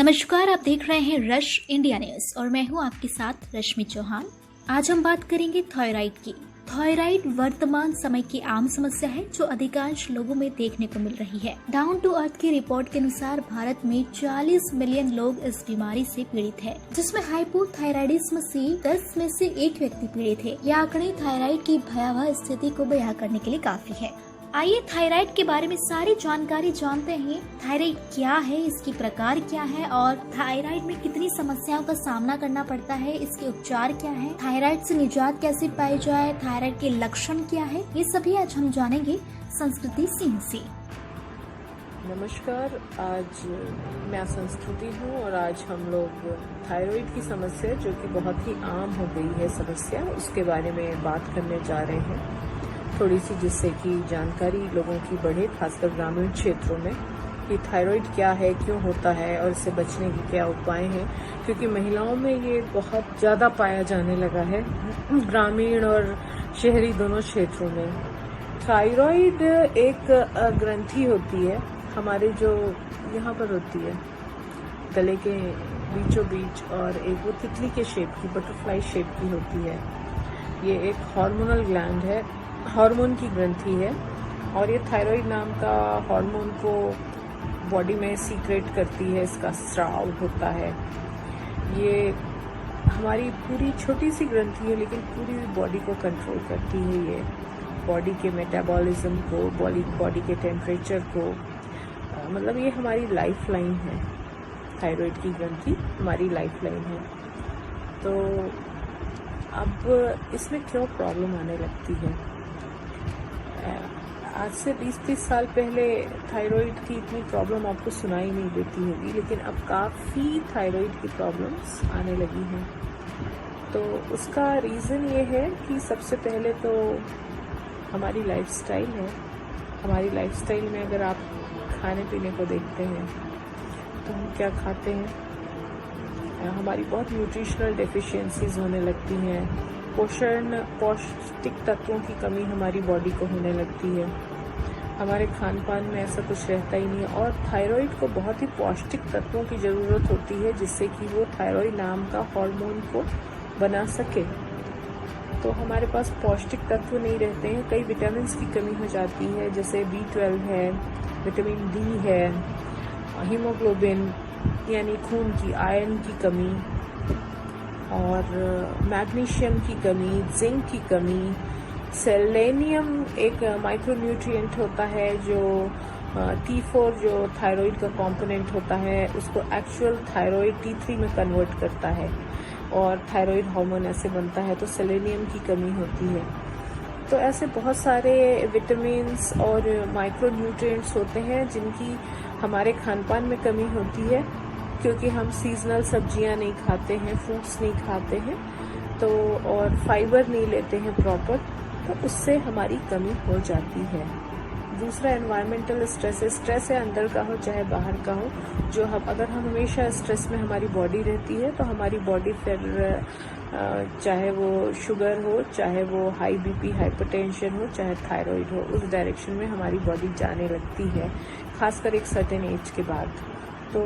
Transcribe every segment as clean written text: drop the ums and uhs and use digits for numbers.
नमस्कार, आप देख रहे हैं रश इंडिया न्यूज और मैं हूं आपके साथ रश्मि चौहान। आज हम बात करेंगे थायराइड की। थायराइड वर्तमान समय की आम समस्या है जो अधिकांश लोगों में देखने को मिल रही है। डाउन टू अर्थ की रिपोर्ट के अनुसार भारत में 40 मिलियन लोग इस बीमारी से पीड़ित है, जिसमें हाइपोथायराइडिज्म से 10 में से 1 व्यक्ति पीड़ित है। यह आंकड़े थायराइड की भयावह स्थिति को बयां करने के लिए काफी है। आइए थायराइड के बारे में सारी जानकारी जानते हैं। थायराइड क्या है, इसकी प्रकार क्या है और थायराइड में कितनी समस्याओं का सामना करना पड़ता है, इसके उपचार क्या है, थायराइड से निजात कैसे पाई जाए, थायराइड के लक्षण क्या है, ये सभी आज हम जानेंगे संस्कृति सिंह से। नमस्कार, आज मैं संस्कृति हूँ और आज हम लोग थायराइड की समस्या जो कि बहुत ही आम हो गई है समस्या, उसके बारे में बात करने जा रहे हैं थोड़ी सी, जिससे कि जानकारी लोगों की बढ़े, खासकर ग्रामीण क्षेत्रों में, कि थायराइड क्या है, क्यों होता है और इससे बचने के क्या उपाय हैं। क्योंकि महिलाओं में ये बहुत ज़्यादा पाया जाने लगा है, ग्रामीण और शहरी दोनों क्षेत्रों में। थायराइड एक ग्रंथि होती है हमारे जो यहाँ पर होती है गले के बीचों बीच, और एक वो तितली के शेप की, बटरफ्लाई शेप की होती है। ये एक हार्मोनल ग्लैंड है, हार्मोन की ग्रंथि है, और ये थायराइड नाम का हार्मोन को बॉडी में सीक्रेट करती है, इसका स्राव होता है। ये हमारी पूरी छोटी सी ग्रंथि है लेकिन पूरी बॉडी को कंट्रोल करती है। ये बॉडी के मेटाबॉलिज्म को, बॉडी के टेम्परेचर को, मतलब ये हमारी लाइफ लाइन है। थायराइड की ग्रंथि हमारी लाइफ लाइन है। तो अब इसमें क्यों प्रॉब्लम आने लगती है? आज से 20-30 साल पहले थायराइड की इतनी प्रॉब्लम आपको सुनाई नहीं देती होगी, लेकिन अब काफ़ी थायराइड की प्रॉब्लम्स आने लगी हैं। तो उसका रीज़न ये है कि सबसे पहले तो हमारी लाइफस्टाइल है। हमारी लाइफस्टाइल में अगर आप खाने पीने को देखते हैं तो हम क्या खाते हैं, हमारी बहुत न्यूट्रिशनल डेफिशिएंसीज होने लगती हैं। पौष्टिक तत्वों की कमी हमारी बॉडी को होने लगती है। हमारे खान पान में ऐसा कुछ रहता ही नहीं, और थायराइड को बहुत ही पौष्टिक तत्वों की ज़रूरत होती है जिससे कि वो थायराइड नाम का हार्मोन को बना सके। तो हमारे पास पौष्टिक तत्व नहीं रहते हैं, कई विटामिन की कमी हो जाती है, जैसे B12 है, विटामिन D है, हीमोग्लोबिन यानी खून की, आयरन की कमी, और मैग्नीशियम की कमी, जिंक की कमी, सेलेनियम एक माइक्रोन्यूट्रिएंट होता है जो T4 जो थायराइड का कंपोनेंट होता है उसको एक्चुअल थायराइड T3 में कन्वर्ट करता है और थायराइड हार्मोन ऐसे बनता है। तो सेलेनियम की कमी होती है। तो ऐसे बहुत सारे विटामिन्स और माइक्रोन्यूट्रिएंट्स होते हैं जिनकी हमारे खान पान में कमी होती है, क्योंकि हम सीजनल सब्जियां नहीं खाते हैं, फ्रूट्स नहीं खाते हैं, तो और फाइबर नहीं लेते हैं प्रॉपर, तो उससे हमारी कमी हो जाती है। दूसरा एनवायरमेंटल स्ट्रेस है। स्ट्रेस है अंदर का हो चाहे बाहर का हो, जो हम अगर हम हमेशा स्ट्रेस में हमारी बॉडी रहती है तो हमारी बॉडी फिर चाहे वो शुगर हो, चाहे वो हाई बीपी, हाइपरटेंशन हो, चाहे थायराइड हो, उस डायरेक्शन में हमारी बॉडी जाने लगती है, खासकर एक सर्टेन एज के बाद। तो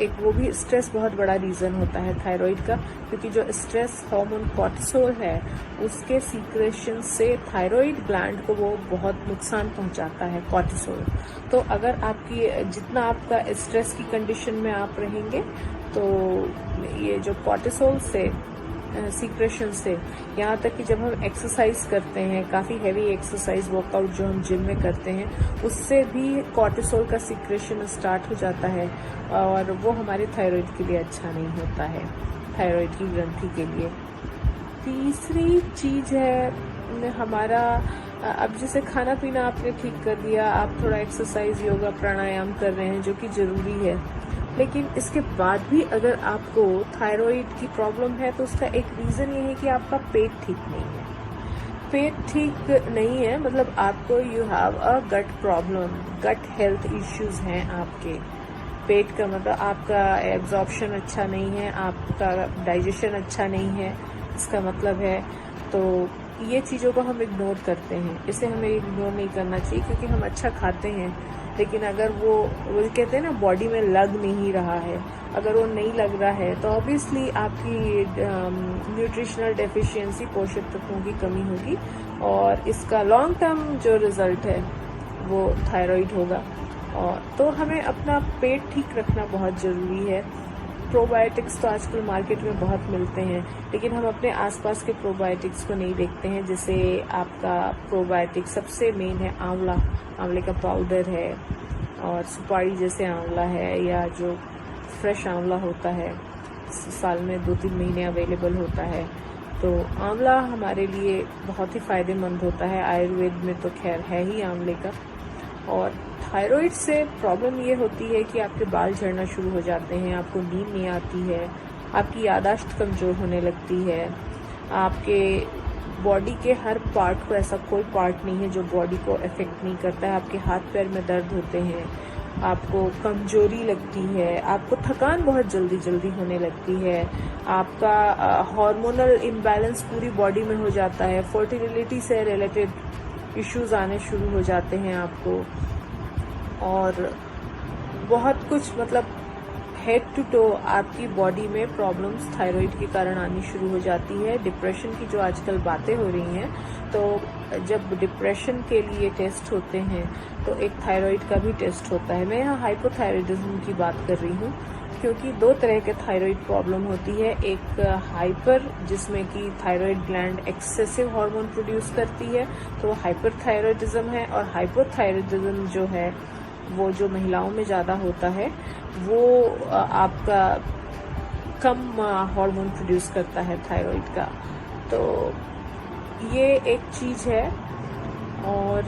एक वो भी स्ट्रेस बहुत बड़ा रीज़न होता है थायराइड का, क्योंकि जो स्ट्रेस हार्मोन कॉर्टिसोल है उसके सीक्रेशन से थायराइड ग्लैंड को वो बहुत नुकसान पहुंचाता है, कॉर्टिसोल। तो अगर आपकी जितना आपका स्ट्रेस की कंडीशन में आप रहेंगे तो ये जो कॉर्टिसोल से सीक्रेशन से, यहाँ तक कि जब हम एक्सरसाइज करते हैं, काफ़ी हैवी एक्सरसाइज वर्कआउट जो हम जिम में करते हैं, उससे भी कॉर्टिसोल का सीक्रेशन स्टार्ट हो जाता है और वो हमारे थायराइड के लिए अच्छा नहीं होता है, थायराइड की ग्रंथि के लिए। तीसरी चीज़ है हमारा, अब जैसे खाना पीना आपने ठीक कर दिया, आप थोड़ा एक्सरसाइज, योगा, प्राणायाम कर रहे हैं जो कि ज़रूरी है, लेकिन इसके बाद भी अगर आपको थायराइड की प्रॉब्लम है तो उसका एक रीज़न ये है कि आपका पेट ठीक नहीं है। पेट ठीक नहीं है मतलब आपको you have a gut problem, gut health issues हैं आपके। पेट का मतलब आपका एब्जॉर्प्शन अच्छा नहीं है, आपका डाइजेशन अच्छा नहीं है, इसका मतलब है। तो ये चीज़ों को हम इग्नोर करते हैं। इसे हमें इग्नोर नहीं करना चाहिए क्योंकि हम अच्छा खाते हैं, लेकिन अगर वो कहते हैं ना बॉडी में लग नहीं रहा है, अगर वो नहीं लग रहा है तो ऑब्वियसली आपकी न्यूट्रिशनल डेफिशिएंसी, पोषक तत्वों की कमी होगी और इसका लॉन्ग टर्म जो रिजल्ट है वो थायराइड होगा। और तो हमें अपना पेट ठीक रखना बहुत ज़रूरी है। प्रोबायोटिक्स तो आजकल मार्केट में बहुत मिलते हैं, लेकिन हम अपने आसपास के प्रोबायोटिक्स को नहीं देखते हैं। जैसे आपका प्रोबायोटिक सबसे मेन है आंवला, आंवले का पाउडर है, और सुपारी जैसे आंवला है, या जो फ्रेश आंवला होता है साल में 2-3 महीने अवेलेबल होता है। तो आंवला हमारे लिए बहुत ही फ़ायदेमंद होता है। आयुर्वेद में तो खैर है ही आंवले का। और थायराइड से प्रॉब्लम ये होती है कि आपके बाल झड़ना शुरू हो जाते हैं, आपको नींद नहीं आती है, आपकी याददाश्त कमज़ोर होने लगती है, आपके बॉडी के हर पार्ट को, ऐसा कोई पार्ट नहीं है जो बॉडी को अफेक्ट नहीं करता है। आपके हाथ पैर में दर्द होते हैं, आपको कमजोरी लगती है, आपको थकान बहुत जल्दी होने लगती है, आपका हार्मोनल इम्बैलेंस पूरी बॉडी में हो जाता है, फर्टिलिटी से रिलेटेड इश्यूज आने शुरू हो जाते हैं आपको, और बहुत कुछ, मतलब हेड टू टो आपकी बॉडी में प्रॉब्लम्स थायराइड के कारण आनी शुरू हो जाती है। डिप्रेशन की जो आजकल बातें हो रही हैं, तो जब डिप्रेशन के लिए टेस्ट होते हैं तो एक थायराइड का भी टेस्ट होता है। मैं यहाँ हाइपोथायराइडिज्म की बात कर रही हूँ क्योंकि 2 तरह के थायराइड प्रॉब्लम होती है। एक हाइपर, जिसमें कि thyroid gland excessive hormone produce करती है, तो वो हाइपरथायराइडिज्म है। और हाइपोथायराइडिज्म जो है वो जो महिलाओं में ज़्यादा होता है, वो आपका कम हार्मोन प्रोड्यूस करता है थायराइड का। तो ये एक चीज़ है। और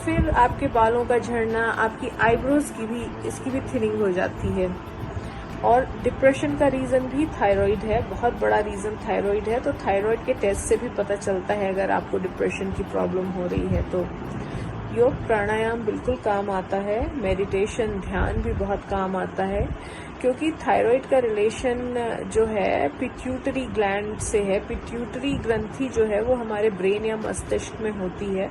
फिर आपके बालों का झड़ना, आपकी आईब्रोज की भी, इसकी भी थिनिंग हो जाती है। और डिप्रेशन का रीज़न भी थायराइड है, बहुत बड़ा रीज़न थायराइड है। तो थायराइड के टेस्ट से भी पता चलता है अगर आपको डिप्रेशन की प्रॉब्लम हो रही है तो। योग प्राणायाम बिल्कुल काम आता है, मेडिटेशन, ध्यान भी बहुत काम आता है, क्योंकि थायराइड का रिलेशन जो है पिट्यूटरी ग्लैंड से है। पिट्यूटरी ग्रंथि जो है वो हमारे ब्रेन या मस्तिष्क में होती है।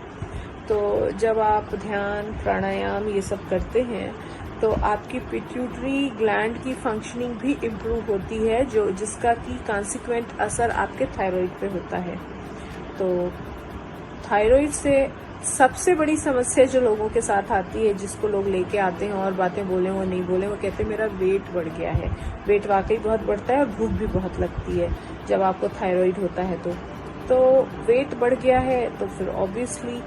तो जब आप ध्यान, प्राणायाम ये सब करते हैं तो आपकी पिट्यूटरी ग्लैंड की फंक्शनिंग भी इम्प्रूव होती है, जो जिसका कि कॉन्सिक्वेंट असर आपके थायराइड पे होता है। तो थायराइड से सबसे बड़ी समस्या जो लोगों के साथ आती है, जिसको लोग लेके आते हैं और बातें बोले वो नहीं बोले, वो कहते हैं मेरा वेट बढ़ गया है। वेट वाकई बहुत बढ़ता है और भूख भी बहुत लगती है जब आपको थायराइड होता है तो वेट बढ़ गया है तो फिर ऑब्वियसली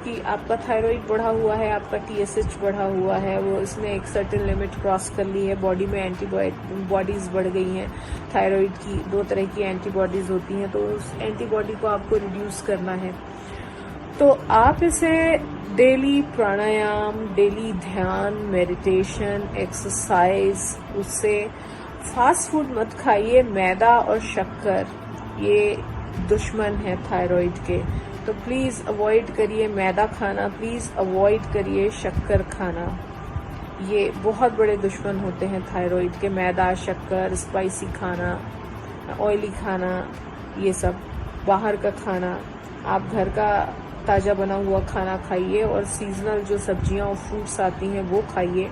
कि आपका थायराइड बढ़ा हुआ है, आपका TSH बढ़ा हुआ है, वो इसने एक सर्टेन लिमिट क्रॉस कर ली है, बॉडी में एंटीबॉडीज बढ़ गई हैं। थायराइड की 2 तरह की एंटीबॉडीज होती हैं, तो उस एंटीबॉडी को आपको रिड्यूस करना है। तो आप इसे डेली प्राणायाम, डेली ध्यान, मेडिटेशन, एक्सरसाइज, उससे फास्ट फूड मत खाइए। मैदा और शक्कर ये दुश्मन है थायराइड के, तो प्लीज़ अवॉइड करिए मैदा खाना, प्लीज़ अवॉइड करिए शक्कर खाना। ये बहुत बड़े दुश्मन होते हैं थायराइड के। मैदा, शक्कर, स्पाइसी खाना, ऑयली खाना, ये सब बाहर का खाना। आप घर का ताज़ा बना हुआ खाना खाइए और सीजनल जो सब्जियां और फ्रूट्स आती हैं वो खाइए,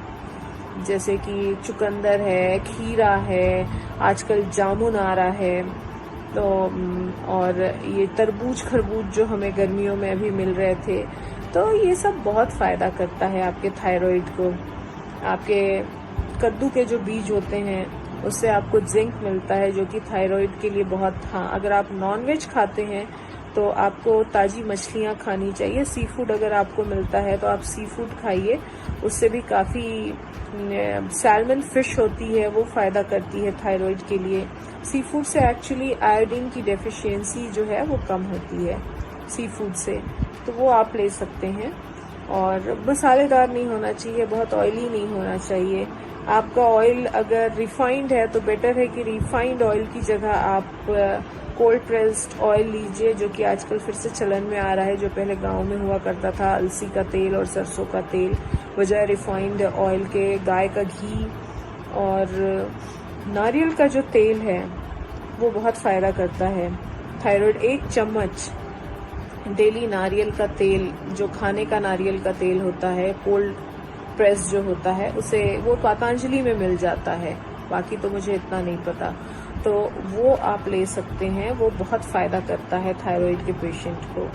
जैसे कि चुकंदर है, खीरा है, आजकल जामुन आ रहा है, तो और ये तरबूज, खरबूज जो हमें गर्मियों में अभी मिल रहे थे, तो ये सब बहुत फ़ायदा करता है आपके थायराइड को। आपके कद्दू के जो बीज होते हैं उससे आपको जिंक मिलता है, जो कि थायराइड के लिए बहुत, हाँ अगर आप नॉनवेज खाते हैं तो आपको ताज़ी मछलियाँ खानी चाहिए। सी फूड अगर आपको मिलता है तो आप सी फूड खाइए, उससे भी काफ़ी, सैल्मन फिश होती है वो फ़ायदा करती है थायराइड के लिए। सी फूड से एक्चुअली आयोडीन की डेफिशिएंसी जो है वो कम होती है सी फूड से, तो वो आप ले सकते हैं। और मसालेदार नहीं होना चाहिए, बहुत ऑयली नहीं होना चाहिए। आपका ऑयल अगर रिफाइंड है तो बेटर है कि रिफाइंड ऑयल की जगह आप कोल्ड प्रेस्ड ऑयल लीजिए, जो कि आजकल फिर से चलन में आ रहा है, जो पहले गांव में हुआ करता था, अलसी का तेल और सरसों का तेल बजाय रिफाइंड ऑयल के। गाय का घी और नारियल का जो तेल है वो बहुत फ़ायदा करता है। थायराइड 1 चम्मच डेली नारियल का तेल, जो खाने का नारियल का तेल होता है, कोल्ड प्रेस जो होता है, उसे वो पतंजलि में मिल जाता है, बाकी तो मुझे इतना नहीं पता, तो वो आप ले सकते हैं। वो बहुत फायदा करता है थायराइड के पेशेंट को।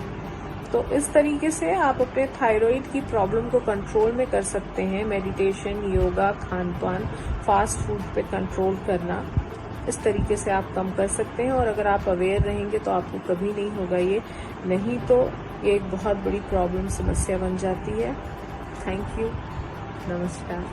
तो इस तरीके से आप अपने थायराइड की प्रॉब्लम को कंट्रोल में कर सकते हैं। मेडिटेशन, योगा, खान पान, फास्ट फूड पे कंट्रोल करना, इस तरीके से आप कम कर सकते हैं। और अगर आप अवेयर रहेंगे तो आपको कभी नहीं होगा ये, नहीं तो ये एक बहुत बड़ी प्रॉब्लम, समस्या बन जाती है। Thank you. नमस्कार।